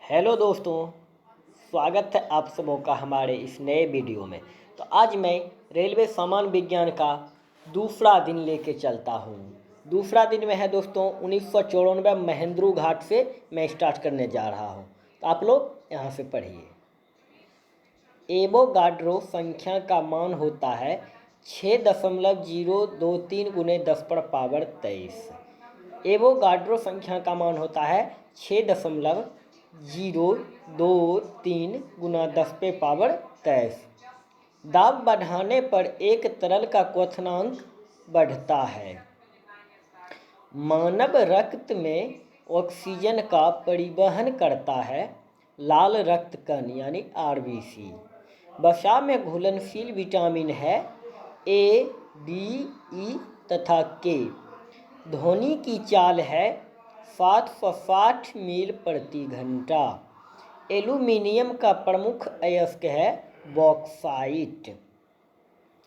Hello दोस्तों, स्वागत है आप सबों का हमारे इस नए वीडियो में। तो आज मैं रेलवे सामान्य विज्ञान का दूसरा दिन लेके चलता हूँ। दूसरा दिन में है दोस्तों 1994 महेंद्रू घाट से मैं स्टार्ट करने जा रहा हूँ। तो आप लोग यहाँ से पढ़िए। एवोगाड्रो संख्या का मान होता है 6.023 गुने 10⁻23। एवोगाड्रो संख्या का मान होता है 6.023 गुना 10⁻23। दाब बढ़ाने पर एक तरल का क्वथनांक बढ़ता है। मानव रक्त में ऑक्सीजन का परिवहन करता है लाल रक्त कण यानी आरबीसी। वसा में घुलनशील विटामिन है ए, डी, ई तथा के। ध्वनि की चाल है 760 मील प्रति घंटा। एल्यूमिनियम का प्रमुख अयस्क है बॉक्साइट।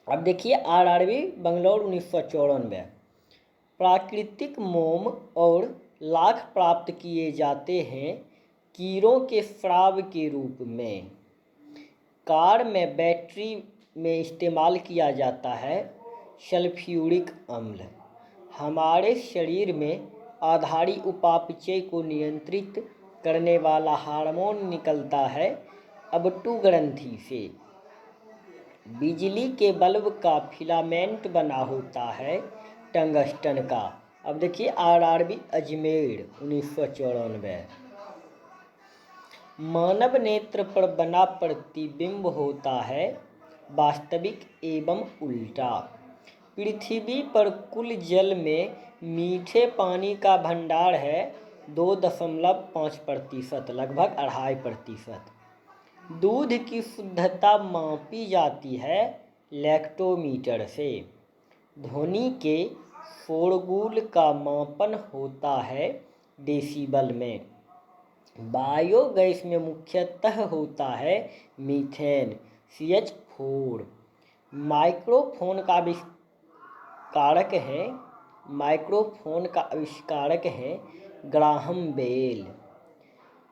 अब देखिए आरआरबी बंगलौर 1994। प्राकृतिक मोम और लाख प्राप्त किए जाते हैं कीड़ों के स्राव के रूप में। कार में बैटरी में इस्तेमाल किया जाता है सल्फ्यूरिक अम्ल। हमारे शरीर में आधारी उपापचय को नियंत्रित करने वाला हार्मोन निकलता है अबटू ग्रंथि से। बिजली के बल्ब का फिलामेंट बना होता है टंगस्टन का। अब देखिए आरआरबी अजमेर 1994। मानव नेत्र पर बना प्रतिबिंब होता है वास्तविक एवं उल्टा। पृथ्वी पर कुल जल में मीठे पानी का भंडार है 2.5%, लगभग 2.5%। दूध की शुद्धता मापी जाती है लैक्टोमीटर से। ध्वनि के शोरगुल का मापन होता है डेसिबल में। बायोगैस में मुख्यतः होता है मीथेन CH4। माइक्रोफोन का आविष्कारक है ग्राहम बेल।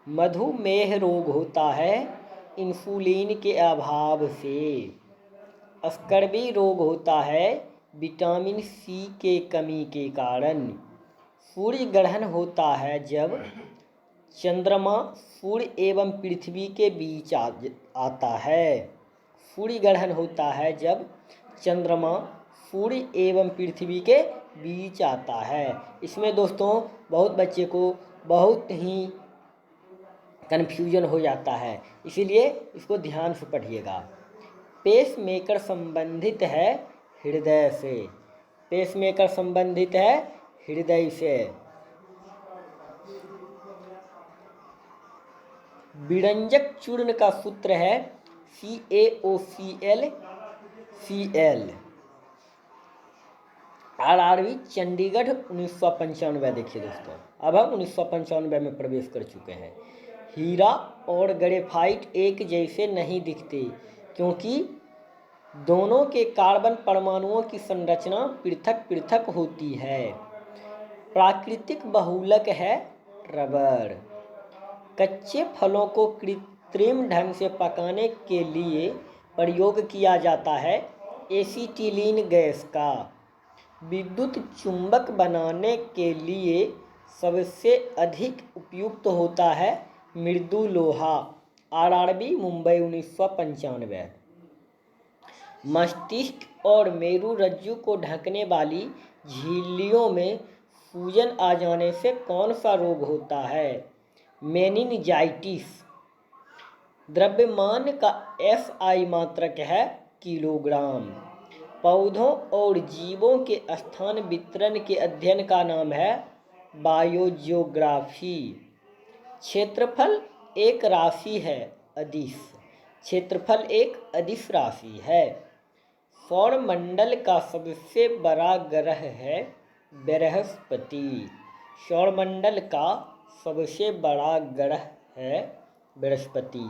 मधुमेह रोग होता है इंसुलिन के अभाव से। स्कर्वी रोग होता है विटामिन सी के कमी के कारण। सूर्य ग्रहण होता है जब चंद्रमा सूर्य एवं पृथ्वी के बीच आता है। सूर्य ग्रहण होता है जब चंद्रमा सूर्य एवं पृथ्वी के बीच आता है। इसमें दोस्तों बहुत बच्चे को बहुत ही कन्फ्यूजन हो जाता है, इसीलिए इसको ध्यान से पढ़िएगा। पेसमेकर संबंधित है हृदय से। पेसमेकर संबंधित है हृदय से। विरंजक चूर्ण का सूत्र है CaOCl Cl। आरआरबी चंडीगढ़ 1995। देखिए दोस्तों अब हम 1995 में प्रवेश कर चुके हैं। हीरा और ग्रेफाइट एक जैसे नहीं दिखते क्योंकि दोनों के कार्बन परमाणुओं की संरचना पृथक पृथक होती है। प्राकृतिक बहुलक है रबर। कच्चे फलों को कृत्रिम ढंग से पकाने के लिए प्रयोग किया जाता है एसीटिलीन गैस का। विद्युत चुंबक बनाने के लिए सबसे अधिक उपयुक्त होता है मृदु लोहा। आरआरबी मुंबई 1995। मस्तिष्क और मेरुरज्जु को ढकने वाली झिल्लियों में सूजन आ जाने से कौन सा रोग होता है? मेनिनजाइटिस। द्रव्यमान का SI मात्रक है किलोग्राम। पौधों और जीवों के स्थान वितरण के अध्ययन का नाम है बायोजियोग्राफी। क्षेत्रफल एक राशि है अदिश। क्षेत्रफल एक अदिश राशि है। सौरमंडल का सबसे बड़ा ग्रह है बृहस्पति। सौरमंडल का सबसे बड़ा ग्रह है बृहस्पति।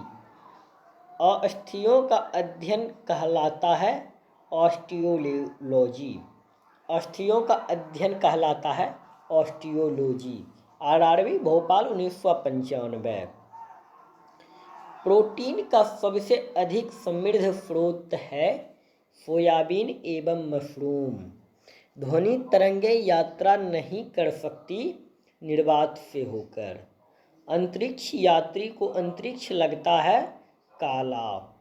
अस्थियों का अध्ययन कहलाता है ऑस्टियोलॉजी। अस्थियों का अध्ययन कहलाता है ऑस्टियोलॉजी। आरआरबी भोपाल 1995। प्रोटीन का सबसे अधिक समृद्ध स्रोत है सोयाबीन एवं मशरूम। ध्वनि तरंगें यात्रा नहीं कर सकती निर्वात से होकर। अंतरिक्ष यात्री को अंतरिक्ष लगता है काला।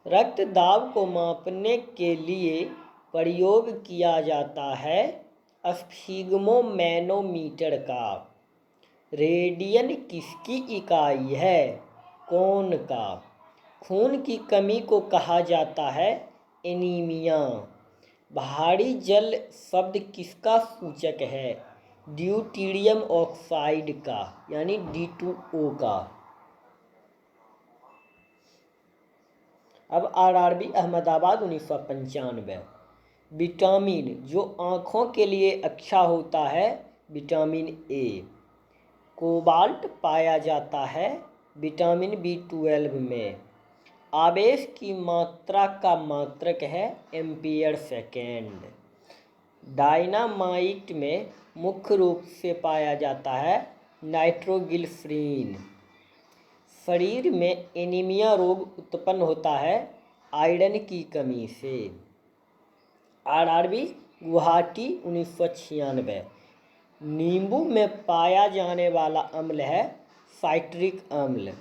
रक्त दाब को मापने के लिए प्रयोग किया जाता है स्फिग्मोमैनोमीटर का। रेडियन किसकी इकाई है? कौन का? खून की कमी को कहा जाता है एनीमिया। भारी जल शब्द किसका सूचक है? ड्यूटीरियम ऑक्साइड का यानी D2O का। अब RRB अहमदाबाद 1995। विटामिन जो आँखों के लिए अच्छा होता है विटामिन A। कोबाल्ट पाया जाता है विटामिन B12 में। आवेश की मात्रा का मात्रक है एम्पियर सेकेंड। डायनामाइट में मुख्य रूप से पाया जाता है नाइट्रोग्लिसरीन। शरीर में एनीमिया रोग उत्पन्न होता है आयरन की कमी से। RRB गुवाहाटी 1996। नींबू में पाया जाने वाला अम्ल है साइट्रिक अम्ल।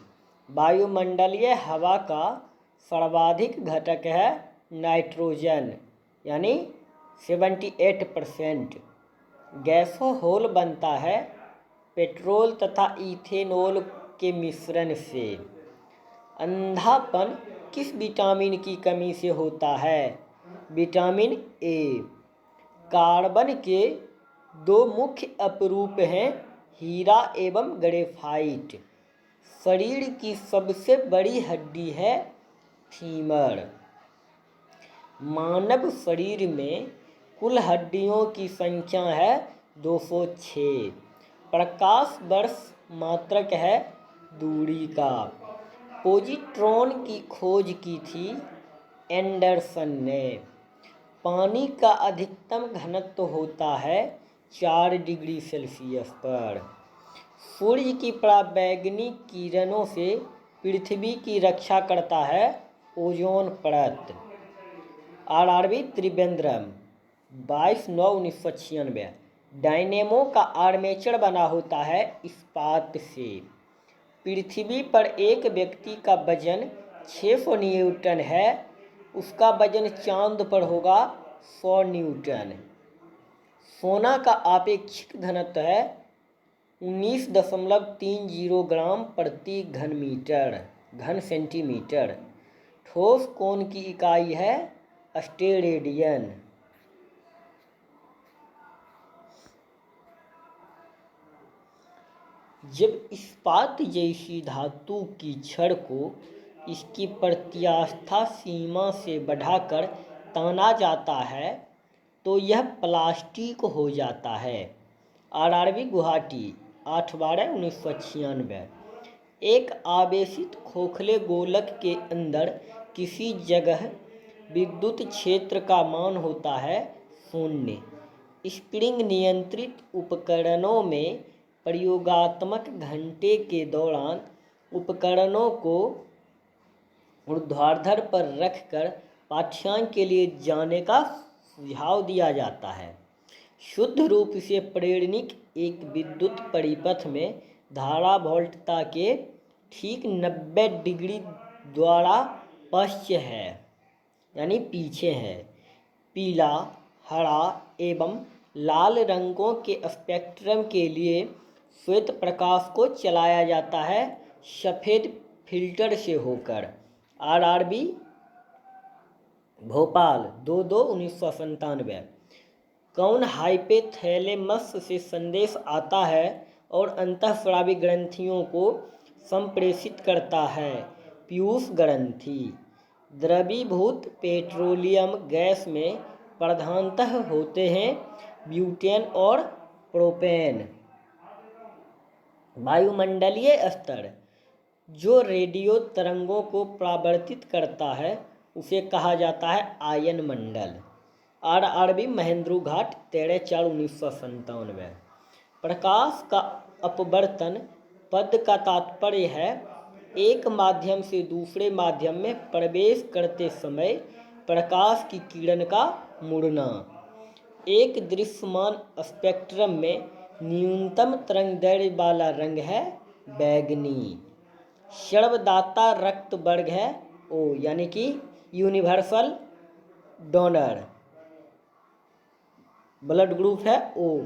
वायुमंडलीय हवा का सर्वाधिक घटक है नाइट्रोजन यानी 78%। गैसोहोल बनता है पेट्रोल तथा इथेनॉल के मिश्रण से। अंधापन किस विटामिन की कमी से होता है? Vitamin A। कार्बन के दो मुख्य अपरूप हैं हीरा एवं ग्रेफाइट। शरीर की सबसे बड़ी हड्डी है फीमर। मानव शरीर में कुल हड्डियों की संख्या है 206। प्रकाश वर्ष मात्रक है दूरी का। पोजिट्रॉन की खोज की थी एंडरसन ने। पानी का अधिकतम घनत्व होता है 4 डिग्री सेल्सियस पर। सूर्य की पराबैंगनी किरणों से पृथ्वी की रक्षा करता है ओजोन परत। RRB त्रिवेंद्रम 22/9/1996। डायनेमो का आर्मेचर बना होता है इस्पात से। पृथ्वी पर एक व्यक्ति का वजन 600 न्यूटन है, उसका वजन चांद पर होगा 100 न्यूटन। सोना का आपेक्षिक घनत्व है 19.30 ग्राम प्रति घन सेंटीमीटर। ठोस कोण की इकाई है स्टेरेडियन। जब इस्पात जैसी धातु की छड़ को इसकी प्रत्यास्थ सीमा से बढ़ाकर ताना जाता है तो यह प्लास्टिक हो जाता है। RRB गुवाहाटी 8/12/1996। एक आवेशित खोखले गोलक के अंदर किसी जगह विद्युत क्षेत्र का मान होता है 0। स्प्रिंग नियंत्रित उपकरणों में प्रयोगात्मक घंटे के दौरान उपकरणों को ऊर्ध्वाधर पर रखकर पाठ्यांक के लिए जाने का सुझाव दिया जाता है। शुद्ध रूप से प्रेरणिक एक विद्युत परिपथ में धारा वोल्टता के ठीक 90 डिग्री द्वारा पश्च है यानी पीछे है। पीला, हरा एवं लाल रंगों के स्पेक्ट्रम के लिए श्वेत प्रकाश को चलाया जाता है सफ़ेद फिल्टर से होकर। RRB भोपाल 2/2/1997। कौन हाइपोथैलेमस से संदेश आता है और अंतःस्रावी ग्रंथियों को संप्रेषित करता है? पीयूष ग्रंथि। द्रवीभूत पेट्रोलियम गैस में प्रधानतः होते हैं ब्यूटेन और प्रोपेन। वायुमंडलीय स्तर जो रेडियो तरंगों को परावर्तित करता है उसे कहा जाता है आयन मंडल। RRB महेंद्रू घाट 13/4/1997। प्रकाश का अपवर्तन पद का तात्पर्य है एक माध्यम से दूसरे माध्यम में प्रवेश करते समय प्रकाश की किरण का मुड़ना। एक दृश्यमान स्पेक्ट्रम में न्यूनतम तरंगदैर्घ्य वाला रंग है बैगनी। सर्वदाता रक्त वर्ग है ओ, यानी कि यूनिवर्सल डोनर ब्लड ग्रुप है ओ।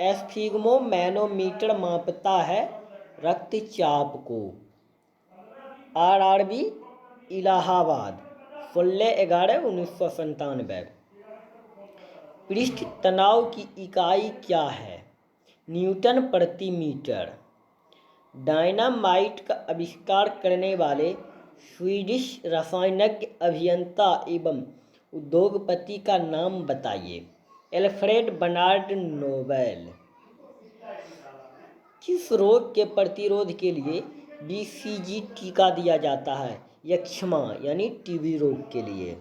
एस्फिग्मोमैनोमीटर मापता है रक्तचाप को। आरआरबी इलाहाबाद 16/11/1997। पृष्ठ तनाव की इकाई क्या है? न्यूटन प्रति मीटर। डायनामाइट का आविष्कार करने वाले स्वीडिश रसायनज्ञ, अभियंता एवं उद्योगपति का नाम बताइए। Alfred Bernard Nobel. किस रोग के प्रतिरोध के लिए बीसीजी टीका दिया जाता है? यक्ष्मा यानी टीबी रोग के लिए।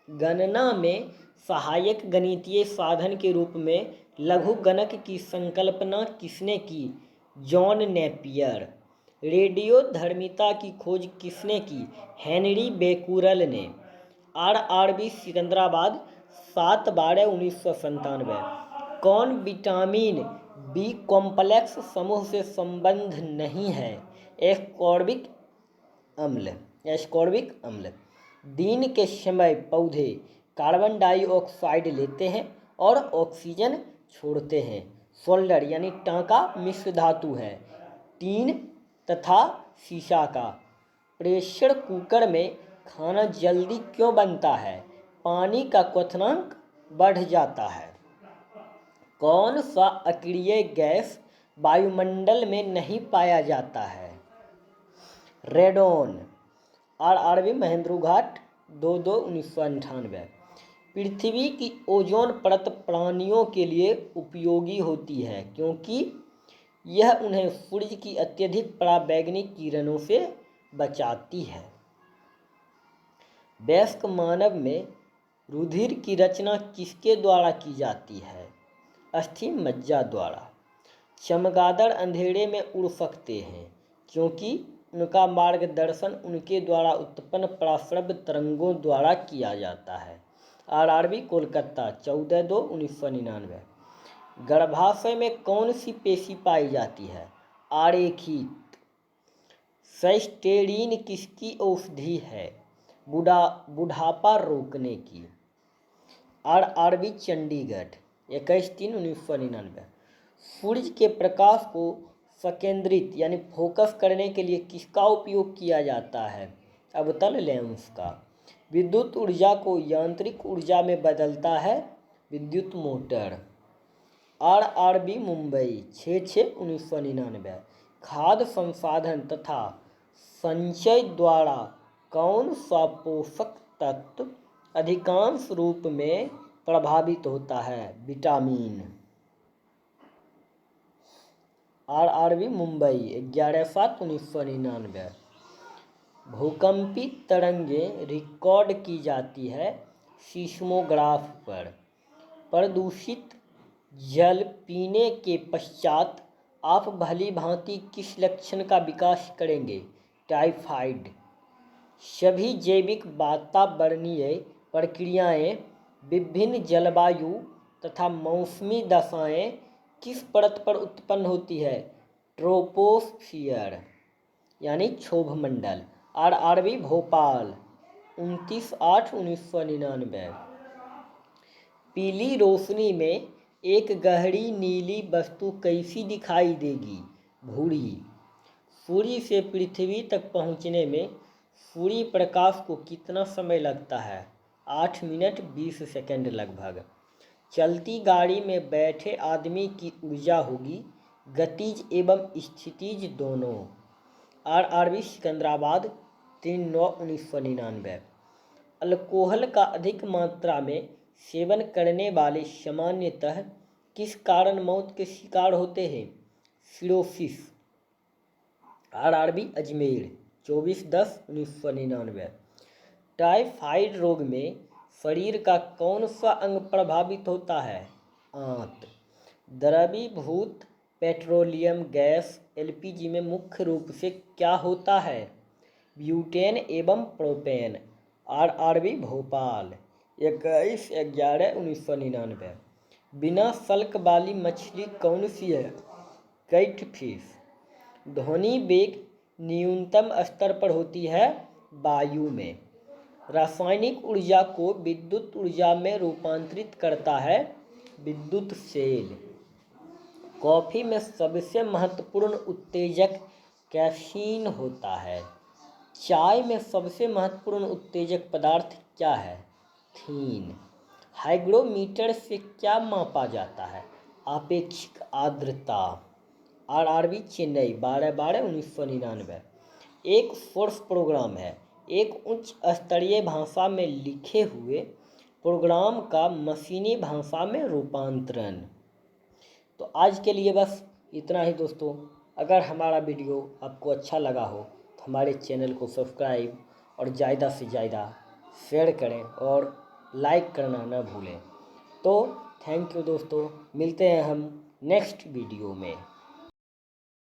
गणना में सहायक गणितीय साधन के रूप में लघुगणक की संकल्पना किसने की? John Napier. रेडियोधर्मिता की खोज किसने की? हेनरी बेकुरल ने। आरआरबी सिकंदराबाद 7/12/1997। कौन विटामिन बी कॉम्प्लेक्स समूह से संबद्ध नहीं है? एस्कॉर्बिक अम्ल। दिन के समय पौधे कार्बन डाइऑक्साइड लेते हैं और ऑक्सीजन छोड़ते हैं। सोल्डर यानी टांका मिश्र धातु है, टीन तथा सीसा का। प्रेशर कुकर में खाना जल्दी क्यों बनता है? पानी का क्वथनांक बढ़ जाता है। कौन सा अक्रिय गैस वायुमंडल में नहीं पाया जाता है? रेडोन। आरआरबी महेंद्रघाट 2/2/1998। पृथ्वी की ओजोन परत प्राणियों के लिए उपयोगी होती है क्योंकि यह उन्हें सूर्य की अत्यधिक पराबैंगनी किरणों से बचाती है। वयस्क मानव में रुधिर की रचना किसके द्वारा की जाती है? अस्थि मज्जा द्वारा। चमगादड़ अंधेरे में उड़ सकते हैं क्योंकि उनका मार्गदर्शन उनके द्वारा उत्पन्न पराश्रव्य तरंगों द्वारा किया जाता है। आरआरबी कोलकाता 14/2/1999। गर्भाशय में कौन सी पेशी पाई जाती है? आरेखित। साइस्टेरीन किसकी औषधि है? बुढ़ापा रोकने की। आरआरबी चंडीगढ़ 21/3/1999। सूर्य के प्रकाश को संकेंद्रित यानी फोकस करने के लिए किसका उपयोग किया जाता है? अवतल लेंस का। विद्युत ऊर्जा को यांत्रिक ऊर्जा में बदलता है विद्युत मोटर। आरआरबी मुंबई 6/6/1999। खाद्य संसाधन तथा संचय द्वारा कौन सा पोषक तत्व अधिकांश रूप में प्रभावित होता है? विटामिन। आरआरबी मुंबई 11/7/1999। भूकंपी तरंगें रिकॉर्ड की जाती है सीस्मोग्राफ पर। प्रदूषित जल पीने के पश्चात आप भली भांति किस लक्षण का विकास करेंगे? टाइफाइड। सभी जैविक वातावरणीय प्रक्रियाएं, विभिन्न जलवायु तथा मौसमी दशाएं किस परत पर उत्पन्न होती है? ट्रोपोस्फियर यानी क्षोभमंडल। आरआरबी भोपाल 29/8/1999। पीली रोशनी में एक गहरी नीली वस्तु कैसी दिखाई देगी? भूरी। सूर्य से पृथ्वी तक पहुंचने में सूर्य प्रकाश को कितना समय लगता है? 8 मिनट 20 सेकंड लगभग। चलती गाड़ी में बैठे आदमी की ऊर्जा होगी गतिज एवं स्थितिज दोनों। आरआरबी सिकंदराबाद 3/9/1999। अल्कोहल का अधिक मात्रा में सेवन करने वाले सामान्यतः किस कारण मौत के शिकार होते हैं? सिरोसिस। आरआरबी अजमेर 24/10/1999। टाइफाइड रोग में शरीर का कौन सा अंग प्रभावित होता है? आंत। द्रवीभूत पेट्रोलियम गैस एलपीजी में मुख्य रूप से क्या होता है? ब्यूटेन एवं प्रोपेन। आरआरबी भोपाल 21/11/1999। बिना सल्क वाली मछली कौन सी है? कैटफिश। ध्वनि वेग न्यूनतम स्तर पर होती है वायु में। रासायनिक ऊर्जा को विद्युत ऊर्जा में रूपांतरित करता है विद्युत सेल। कॉफ़ी में सबसे महत्वपूर्ण उत्तेजक कैफीन होता है। चाय में सबसे महत्वपूर्ण उत्तेजक पदार्थ क्या है? थीन। हाइग्रोमीटर से क्या मापा जाता है? आपेक्षिक आर्द्रता। आरआरबी चेन्नई 12/12/1999। एक सोर्स प्रोग्राम है एक उच्च स्तरीय भाषा में लिखे हुए प्रोग्राम का मशीनी भाषा में रूपांतरण। तो आज के लिए बस इतना ही दोस्तों। अगर हमारा वीडियो आपको अच्छा लगा हो तो हमारे चैनल को सब्सक्राइब और ज़्यादा से ज़्यादा शेयर करें और लाइक करना न भूलें। तो थैंक यू दोस्तों, मिलते हैं हम नेक्स्ट वीडियो में।